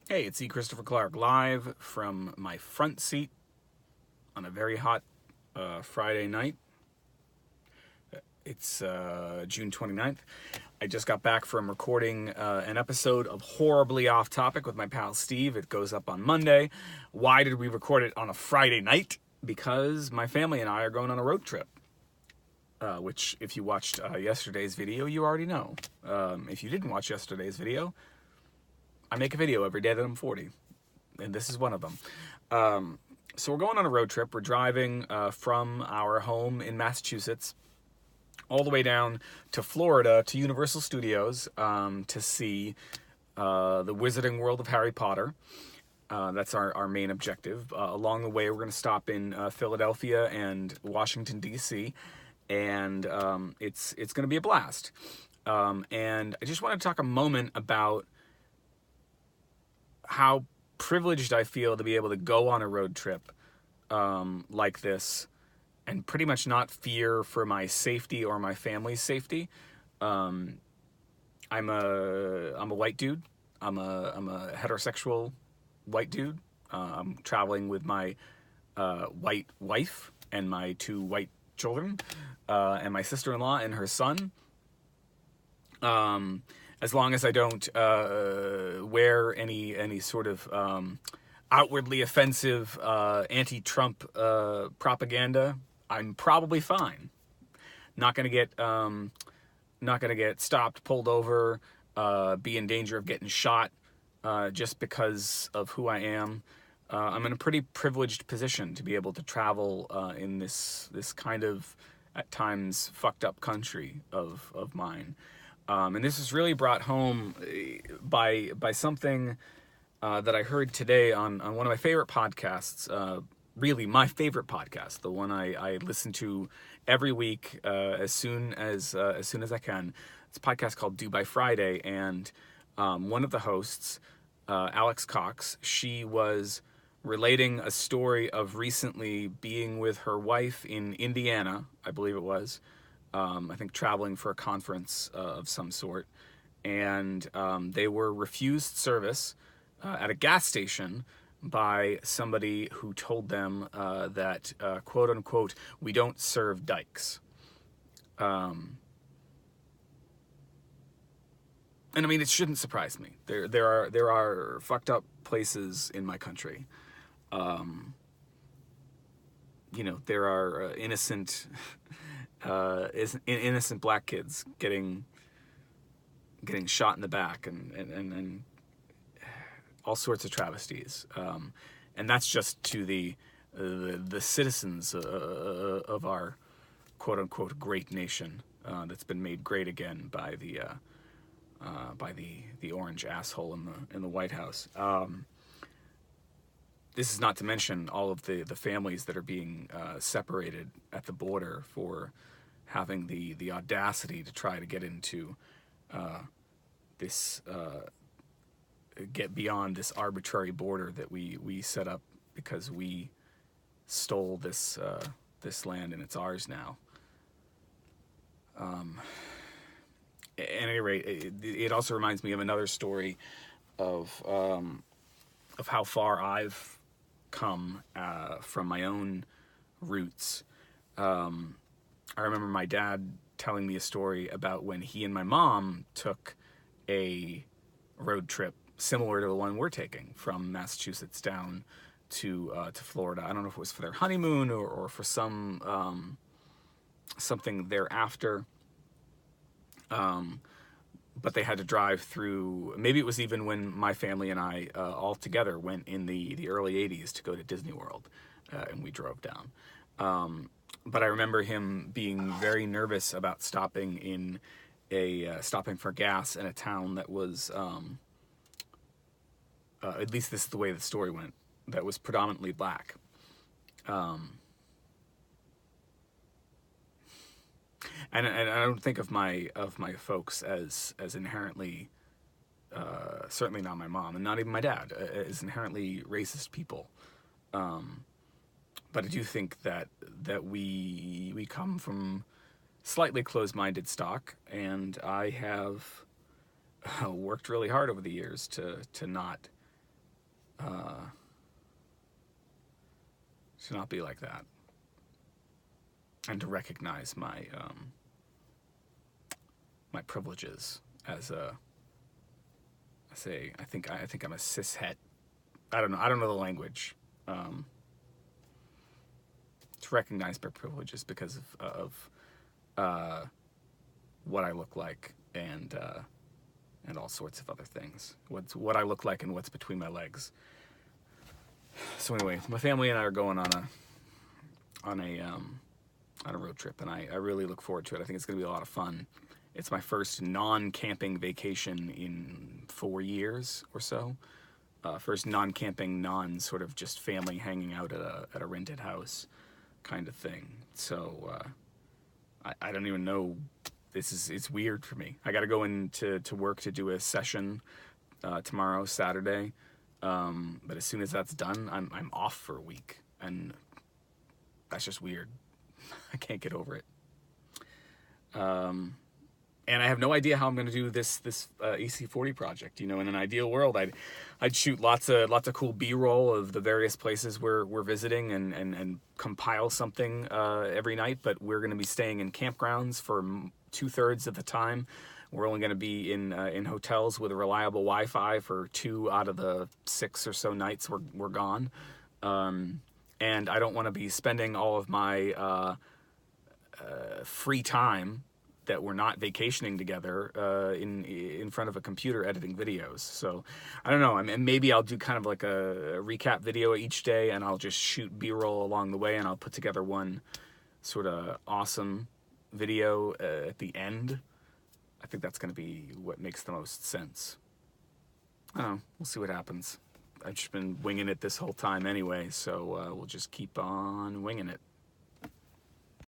Hey, it's E. Christopher Clark live from my front seat on a very hot Friday night. It's June 29th. I just got back from recording an episode of Horribly Off Topic with my pal Steve. It goes up on Monday. Why did we record it on a Friday night? Because my family and I are going on a road trip. Which, if you watched yesterday's video, you already know. If you didn't watch yesterday's video, I make a video every day that I'm 40. And this is one of them. So we're going on a road trip. We're driving from our home in Massachusetts all the way down to Florida to Universal Studios to see the Wizarding World of Harry Potter. That's our main objective. Along the way, we're going to stop in Philadelphia and Washington, D.C., and it's going to be a blast. And I just want to talk a moment about how privileged I feel to be able to go on a road trip like this and pretty much not fear for my safety or my family's safety. I'm a white dude. I'm a heterosexual white dude. I'm traveling with my white wife and my two white children, and my sister-in-law and her son. As long as I don't wear any sort of outwardly offensive anti-Trump propaganda, I'm probably fine. Not gonna get stopped, pulled over, be in danger of getting shot just because of who I am. I'm in a pretty privileged position to be able to travel in this kind of, at times, fucked up country of mine. And this is really brought home by something that I heard today on one of my favorite podcasts. Really, my favorite podcast, the one I listen to every week as soon as I can. It's a podcast called Do by Friday, and one of the hosts, Alex Cox, she was relating a story of recently being with her wife in Indiana, I believe it was. I think traveling for a conference of some sort, and they were refused service at a gas station by somebody who told them that, quote unquote, we don't serve dykes. And I mean, it shouldn't surprise me. There are fucked up places in my country. There are innocent black kids getting shot in the back and all sorts of travesties, and that's just to the citizens of our quote unquote great nation that's been made great again by the orange asshole in the White House. This is not to mention all of the families that are being separated at the border for having the audacity to try to get into get beyond this arbitrary border that we set up because we stole this land and it's ours now. At any rate, it also reminds me of another story of how far I've come from my own roots. I remember my dad telling me a story about when he and my mom took a road trip similar to the one we're taking from Massachusetts down to Florida. I don't know if it was for their honeymoon or for something thereafter. But they had to drive through, maybe it was even when my family and I all together went in the early 80s to go to Disney World, and we drove down. But I remember him being very nervous about stopping for gas in a town that was, at least this is the way the story went, that was predominantly black. And I don't think of my folks as inherently, certainly not my mom and not even my dad, as inherently racist people. But I do think that we come from slightly closed-minded stock, and I have worked really hard over the years to not to not be like that, and to recognize my my privileges as a I think I'm a cishet. I don't know the language. To recognize my privileges because of what I look like, and all sorts of other things. What I look like and what's between my legs. So anyway, my family and I are going on a road trip, and I really look forward to it. I think it's going to be a lot of fun. It's my first non-camping vacation in 4 years or so. First non-camping, sort of just family hanging out at a rented house kind of thing. So I don't even know. It's weird for me. I got to go into work to do a session tomorrow, Saturday. But as soon as that's done, I'm off for a week, and that's just weird. I can't get over it. And I have no idea how I'm going to do this EC40 project. You know, in an ideal world, I'd shoot lots of cool B-roll of the various places we're visiting, and compile something every night. But we're going to be staying in campgrounds for 2/3 of the time. We're only going to be in hotels with a reliable Wi-Fi for 2 out of the 6 or so nights we're gone. And I don't want to be spending all of my free time that we're not vacationing together in front of a computer editing videos. So I don't know. I mean, maybe I'll do kind of like a recap video each day, and I'll just shoot B-roll along the way, and I'll put together one sort of awesome video at the end. I think that's going to be what makes the most sense. I don't know. We'll see what happens. I've just been winging it this whole time anyway, so we'll just keep on winging it.